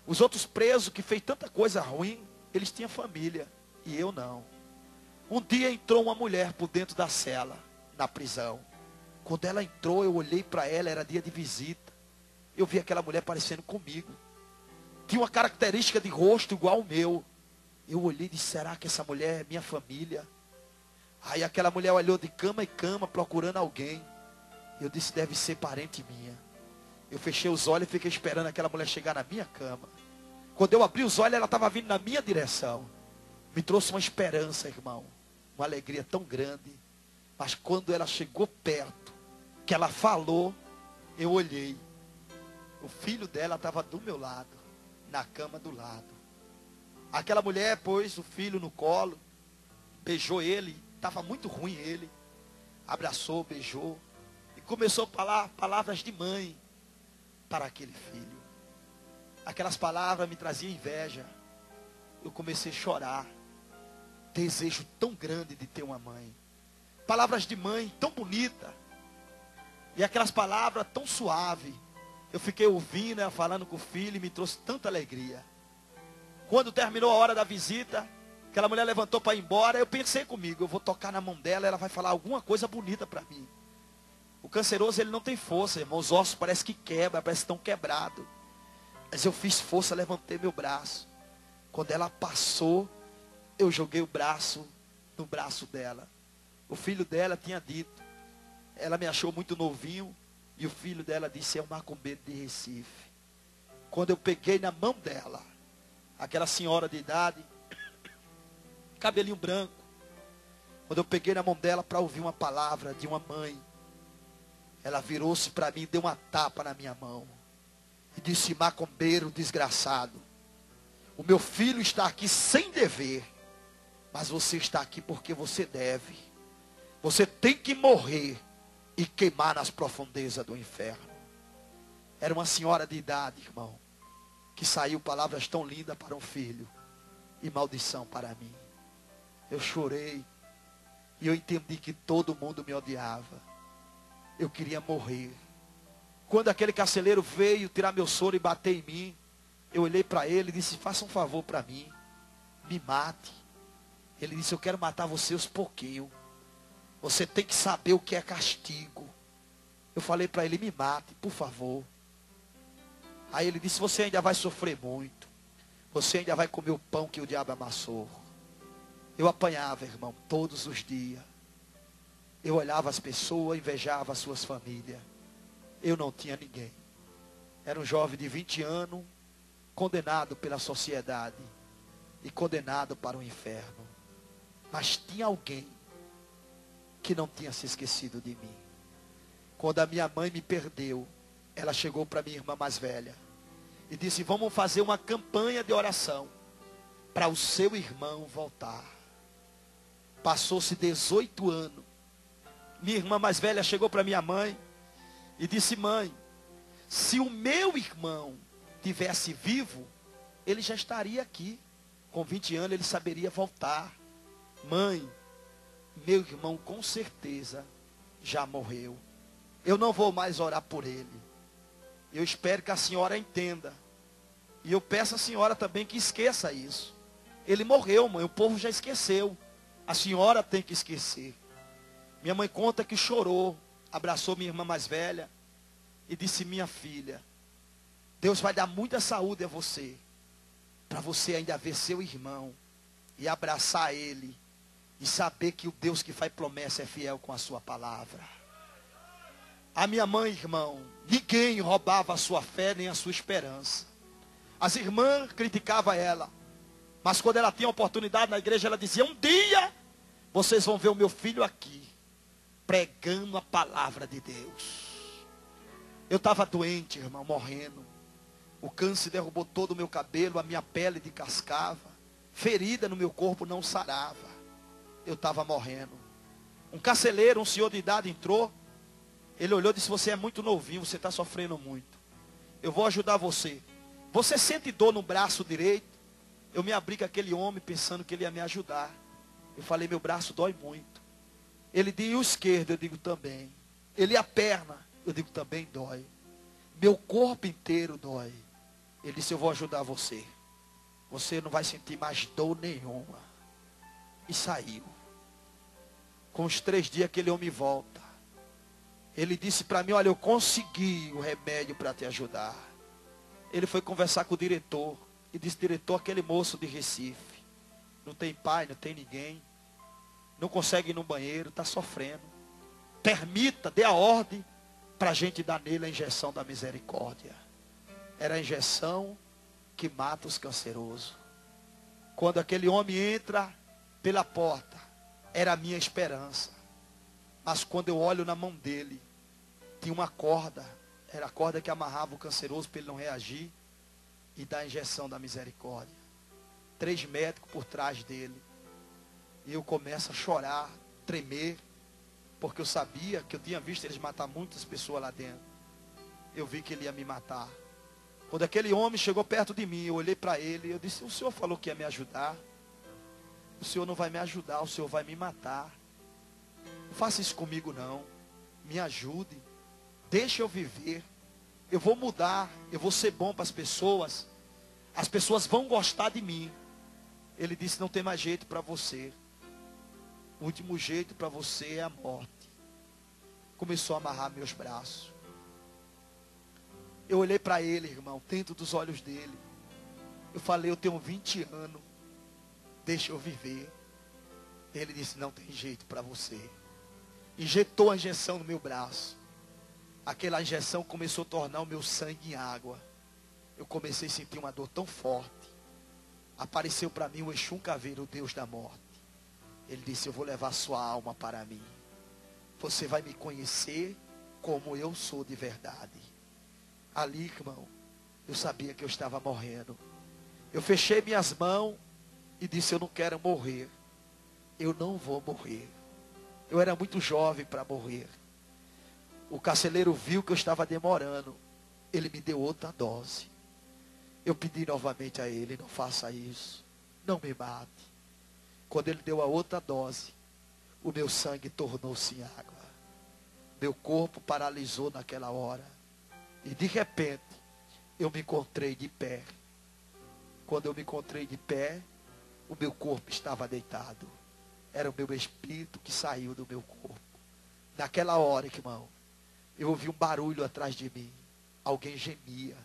Os outros presos que fez tanta coisa ruim, eles tinham família, e eu não. Um dia entrou uma mulher por dentro da cela, na prisão. Quando ela entrou, eu olhei para ela, era dia de visita. Eu vi aquela mulher parecendo comigo. Tinha uma característica de rosto igual ao meu. Eu olhei e disse, será que essa mulher é minha família? Aí aquela mulher olhou de cama em cama, procurando alguém. Eu disse, deve ser parente minha. Eu fechei os olhos e fiquei esperando aquela mulher chegar na minha cama. Quando eu abri os olhos, ela estava vindo na minha direção. Me trouxe uma esperança, irmão. Uma alegria tão grande. Mas quando ela chegou perto, que ela falou, eu olhei. O filho dela estava do meu lado, na cama do lado. Aquela mulher pôs o filho no colo, beijou ele, estava muito ruim ele. Abraçou, beijou e começou a falar palavras de mãe para aquele filho. Aquelas palavras me traziam inveja. Eu comecei a chorar. Desejo tão grande de ter uma mãe. Palavras de mãe tão bonita. E aquelas palavras tão suaves. Eu fiquei ouvindo ela falando com o filho e me trouxe tanta alegria. Quando terminou a hora da visita, aquela mulher levantou para ir embora. Eu pensei comigo, eu vou tocar na mão dela, ela vai falar alguma coisa bonita para mim. O canceroso, ele não tem força, irmão. Os ossos parecem que quebram, parecem que estão quebrados. Mas eu fiz força, levantei meu braço. Quando ela passou, eu joguei o braço no braço dela. O filho dela tinha dito. Ela me achou muito novinho. E o filho dela disse, é um macumbeiro de Recife. Quando eu peguei na mão dela, aquela senhora de idade, cabelinho branco. Quando eu peguei na mão dela para ouvir uma palavra de uma mãe, ela virou-se para mim e deu uma tapa na minha mão. E disse, macumbeiro desgraçado, o meu filho está aqui sem dever, mas você está aqui porque você deve. Você tem que morrer e queimar nas profundezas do inferno. Era uma senhora de idade, irmão, que saiu palavras tão lindas para um filho e maldição para mim. Eu chorei e eu entendi que todo mundo me odiava. Eu queria morrer. Quando aquele carcereiro veio tirar meu soro e bater em mim, eu olhei para ele e disse, faça um favor para mim, me mate. Ele disse, eu quero matar você aos pouquinhos. Você tem que saber o que é castigo. Eu falei para ele, me mate, por favor. Aí ele disse, você ainda vai sofrer muito. Você ainda vai comer o pão que o diabo amassou. Eu apanhava, irmão, todos os dias. Eu olhava as pessoas, invejava as suas famílias. Eu não tinha ninguém. Era um jovem de 20 anos, condenado pela sociedade e condenado para o inferno. Mas tinha alguém que não tinha se esquecido de mim. Quando a minha mãe me perdeu, ela chegou para minha irmã mais velha e disse, vamos fazer uma campanha de oração para o seu irmão voltar. Passou-se 18 anos. Minha irmã mais velha chegou para minha mãe e disse, mãe, se o meu irmão tivesse vivo, ele já estaria aqui. Com 20 anos ele saberia voltar. Mãe, meu irmão com certeza já morreu. Eu não vou mais orar por ele. Eu espero que a senhora entenda. E eu peço à senhora também que esqueça isso. Ele morreu, mãe, o povo já esqueceu. A senhora tem que esquecer. Minha mãe conta que chorou, abraçou minha irmã mais velha e disse, minha filha, Deus vai dar muita saúde a você, para você ainda ver seu irmão e abraçar ele e saber que o Deus que faz promessa é fiel com a sua palavra. A minha mãe, irmão, ninguém roubava a sua fé nem a sua esperança. As irmãs criticavam ela, mas quando ela tinha oportunidade na igreja, ela dizia, um dia vocês vão ver o meu filho aqui, pregando a palavra de Deus. Eu estava doente, irmão, morrendo. O câncer derrubou todo o meu cabelo, a minha pele descascava, ferida no meu corpo não sarava. Eu estava morrendo. Um carcereiro, um senhor de idade entrou. Ele olhou e disse, você é muito novinho, você está sofrendo muito. Eu vou ajudar você. Você sente dor no braço direito? Eu me abri com aquele homem pensando que ele ia me ajudar. Eu falei, meu braço dói muito. Ele disse, e o esquerdo? Eu digo, também. Ele, a perna? Eu digo, também dói. Meu corpo inteiro dói. Ele disse, eu vou ajudar você. Você não vai sentir mais dor nenhuma. E saiu. Com os 3 dias aquele homem volta. Ele disse para mim, olha, eu consegui o remédio para te ajudar. Ele foi conversar com o diretor. E disse, diretor, aquele moço de Recife. Não tem pai, não tem ninguém. Não consegue ir no banheiro, está sofrendo. Permita, dê a ordem para a gente dar nele a injeção da misericórdia. Era a injeção que mata os cancerosos. Quando aquele homem entra pela porta, era a minha esperança. Mas quando eu olho na mão dele, tinha uma corda. Era a corda que amarrava o canceroso para ele não reagir e dar a injeção da misericórdia. 3 médicos por trás dele. E eu começo a chorar, tremer, porque eu sabia que eu tinha visto eles matar muitas pessoas lá dentro. Eu vi que ele ia me matar. Quando aquele homem chegou perto de mim, eu olhei para ele e eu disse, o senhor falou que ia me ajudar. O senhor não vai me ajudar, o senhor vai me matar. Não faça isso comigo não. Me ajude. Deixa eu viver. Eu vou mudar, eu vou ser bom para as pessoas. As pessoas vão gostar de mim. Ele disse, não tem mais jeito para você. O último jeito para você é a morte. Começou a amarrar meus braços. Eu olhei para ele, irmão, dentro dos olhos dele. Eu falei, eu tenho 20 anos. Deixa eu viver. Ele disse, não tem jeito para você. Injetou a injeção no meu braço. Aquela injeção começou a tornar o meu sangue em água. Eu comecei a sentir uma dor tão forte. Apareceu para mim o Exum Caveiro, o Deus da morte. Ele disse, eu vou levar sua alma para mim. Você vai me conhecer como eu sou de verdade. Ali, irmão, eu sabia que eu estava morrendo. Eu fechei minhas mãos e disse, eu não quero morrer. Eu não vou morrer. Eu era muito jovem para morrer. O carcereiro viu que eu estava demorando. Ele me deu outra dose. Eu pedi novamente a ele, não faça isso. Não me mate. Quando ele deu a outra dose, o meu sangue tornou-se em água. Meu corpo paralisou naquela hora. E de repente, eu me encontrei de pé. Quando eu me encontrei de pé, o meu corpo estava deitado. Era o meu espírito que saiu do meu corpo. Naquela hora, irmão, eu ouvi um barulho atrás de mim. Alguém gemia.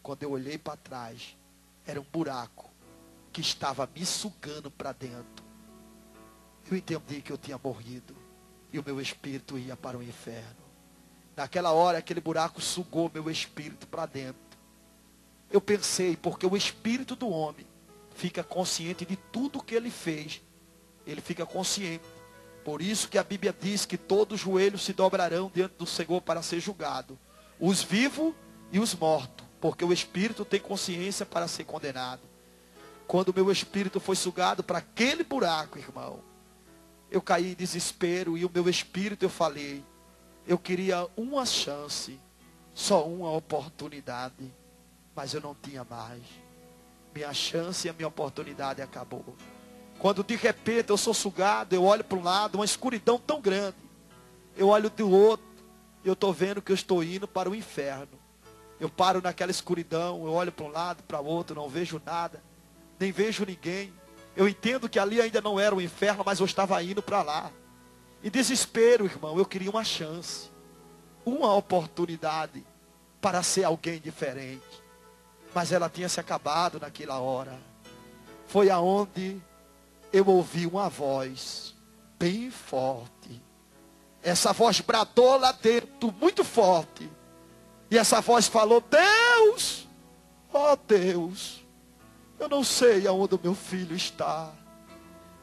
Quando eu olhei para trás, era um buraco que estava me sugando para dentro. Eu entendi que eu tinha morrido e o meu espírito ia para o inferno. Naquela hora, aquele buraco sugou meu espírito para dentro. Eu pensei, porque o espírito do homem fica consciente de tudo que ele fez. Ele fica consciente. Por isso que a Bíblia diz que todos os joelhos se dobrarão diante do Senhor para ser julgado. Os vivos e os mortos. Porque o espírito tem consciência para ser condenado. Quando o meu espírito foi sugado para aquele buraco, irmão, eu caí em desespero e o meu espírito, eu falei, eu queria uma chance, só uma oportunidade, mas eu não tinha mais. Minha chance e a minha oportunidade acabou. Quando de repente eu sou sugado, eu olho para um lado, uma escuridão tão grande. Eu olho do outro, e eu estou vendo que eu estou indo para o inferno. Eu paro naquela escuridão, eu olho para um lado, para o outro, não vejo nada, nem vejo ninguém. Eu entendo que ali ainda não era o inferno, mas eu estava indo para lá. Em desespero, irmão, eu queria uma chance, uma oportunidade para ser alguém diferente. Mas ela tinha se acabado naquela hora. Foi aonde eu ouvi uma voz bem forte. Essa voz bradou lá dentro, muito forte. E essa voz falou, Deus, ó Deus, eu não sei aonde o meu filho está,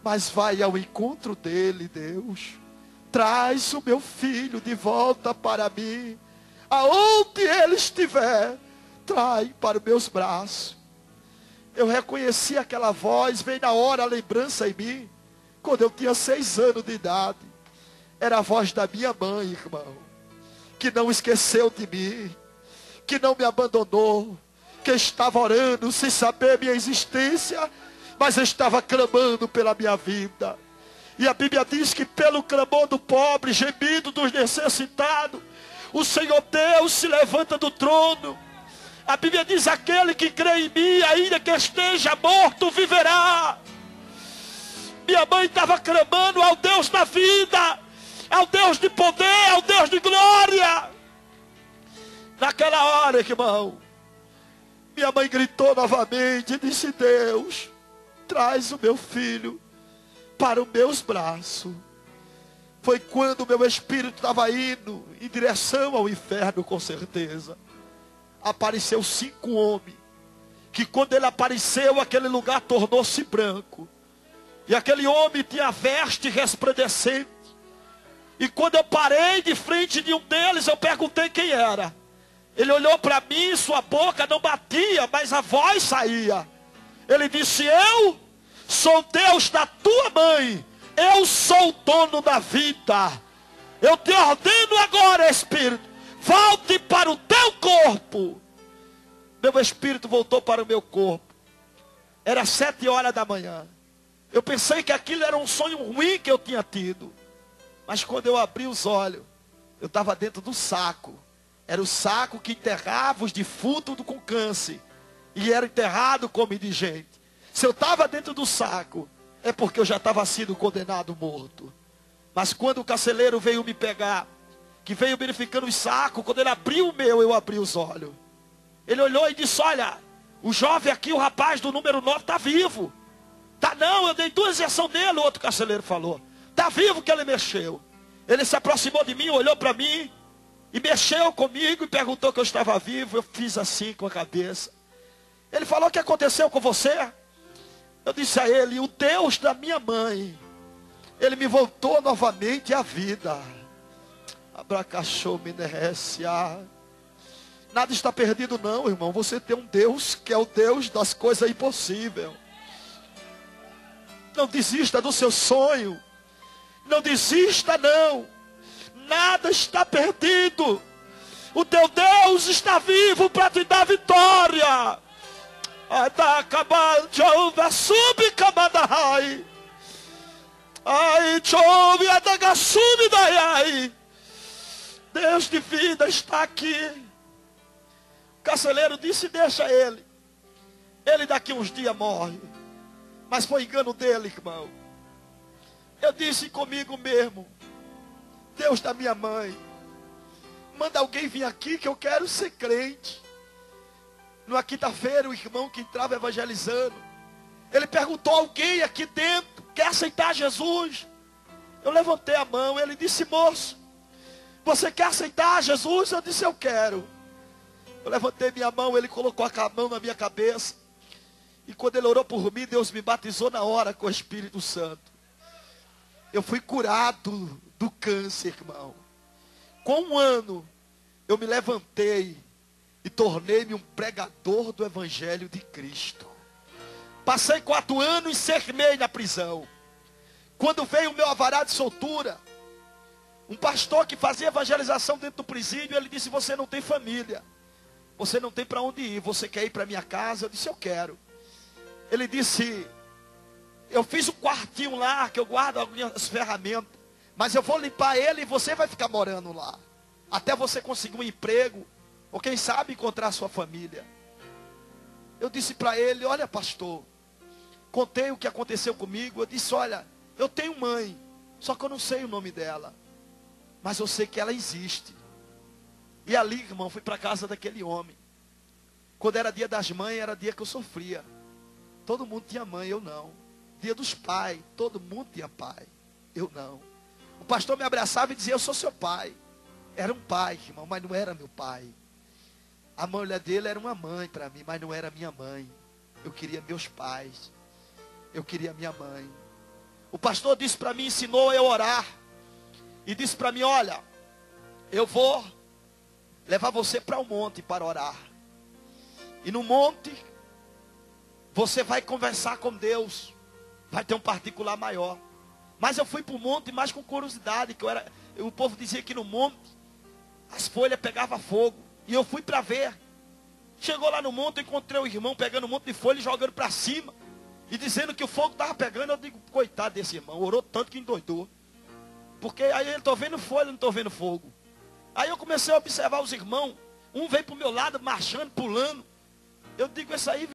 mas vai ao encontro dele, Deus. Traz o meu filho de volta para mim. Aonde ele estiver, traz para os meus braços. Eu reconheci aquela voz, veio na hora a lembrança em mim, quando eu tinha 6 anos de idade. Era a voz da minha mãe, irmão, que não esqueceu de mim, que não me abandonou, que estava orando sem saber minha existência, mas estava clamando pela minha vida. E a Bíblia diz que pelo clamor do pobre, gemido dos necessitados, o Senhor Deus se levanta do trono. A Bíblia diz: aquele que crê em mim, ainda que esteja morto, viverá. Minha mãe estava clamando ao Deus da vida, ao Deus de poder, ao Deus de glória. Naquela hora, irmão, minha mãe gritou novamente e disse: Deus, traz o meu filho para os meus braços. Foi quando o meu espírito estava indo em direção ao inferno, com certeza. Apareceu 5 homens, que quando ele apareceu, aquele lugar tornou-se branco. E aquele homem tinha veste resplandecente. E quando eu parei de frente de um deles, eu perguntei quem era. Ele olhou para mim, sua boca não batia, mas a voz saía. Ele disse: eu sou Deus da tua mãe. Eu sou o dono da vida. Eu te ordeno agora, Espírito, volte para o teu corpo. Meu espírito voltou para o meu corpo. Era 7 horas da manhã. Eu pensei que aquilo era um sonho ruim que eu tinha tido. Mas quando eu abri os olhos, eu estava dentro do saco. Era o saco que enterrava os defuntos com câncer. E era enterrado como indigente. Se eu estava dentro do saco, é porque eu já estava sendo condenado morto. Mas quando o carcereiro veio me pegar, que veio verificando os sacos, quando ele abriu o meu, eu abri os olhos. Ele olhou e disse: olha, o jovem aqui, o rapaz do número 9, está vivo. Tá não, eu dei 2 injeções nele, o outro carcereiro falou. Está vivo, que ele mexeu. Ele se aproximou de mim, olhou para mim, e mexeu comigo, e perguntou que eu estava vivo. Eu fiz assim com a cabeça. Ele falou: o que aconteceu com você? Eu disse a ele: o Deus da minha mãe, ele me voltou novamente à vida. Abracachou, minerécia. Nada está perdido não, irmão. Você tem um Deus que é o Deus das coisas impossíveis. Não desista do seu sonho. Não desista não. Nada está perdido. O teu Deus está vivo para te dar vitória. Deus de vida está aqui. O carcereiro disse: deixa ele. Ele daqui uns dias morre. Mas foi engano dele, irmão. Eu disse comigo mesmo: Deus da minha mãe, manda alguém vir aqui que eu quero ser crente. Numa quinta-feira, o irmão que entrava evangelizando, ele perguntou a alguém aqui dentro: quer aceitar Jesus? Eu levantei a mão. Ele disse: moço, você quer aceitar Jesus? Eu disse: eu quero. Eu levantei minha mão, ele colocou a mão na minha cabeça. E quando ele orou por mim, Deus me batizou na hora com o Espírito Santo. Eu fui curado do câncer, irmão. Com 1 ano, eu me levantei e tornei-me um pregador do Evangelho de Cristo. Passei 4 anos e 6 meses na prisão. Quando veio o meu alvará de soltura, um pastor que fazia evangelização dentro do presídio, ele disse: você não tem família. Você não tem para onde ir. Você quer ir para minha casa? Eu disse: eu quero. Ele disse: eu fiz um quartinho lá, que eu guardo as minhas ferramentas, mas eu vou limpar ele e você vai ficar morando lá. Até você conseguir um emprego, ou quem sabe encontrar sua família. Eu disse para ele: olha, pastor, contei o que aconteceu comigo. Eu disse: olha, eu tenho mãe, só que eu não sei o nome dela, mas eu sei que ela existe. E ali, irmão, fui para a casa daquele homem. Quando era dia das mães, era dia que eu sofria. Todo mundo tinha mãe, eu não. Dia dos pais, todo mundo tinha pai, eu não. O pastor me abraçava e dizia: eu sou seu pai. Era um pai, irmão, mas não era meu pai. A mulher dele era uma mãe para mim, mas não era minha mãe. Eu queria meus pais. Eu queria minha mãe. O pastor disse para mim, ensinou eu a orar. E disse para mim: olha, eu vou levar você para o monte para orar. E no monte, você vai conversar com Deus. Vai ter um particular maior. Mas eu fui para o monte mais com curiosidade. O povo dizia que no monte as folhas pegavam fogo. E eu fui para ver. Chegou lá no monte, eu encontrei o irmão pegando um monte de folha e jogando para cima. E dizendo que o fogo estava pegando. Eu digo: coitado desse irmão, orou tanto que endoidou. Porque aí eu estou vendo folha, não estou vendo fogo. Aí eu comecei a observar os irmãos Um veio para o meu lado, marchando, pulando. Eu digo, essa aí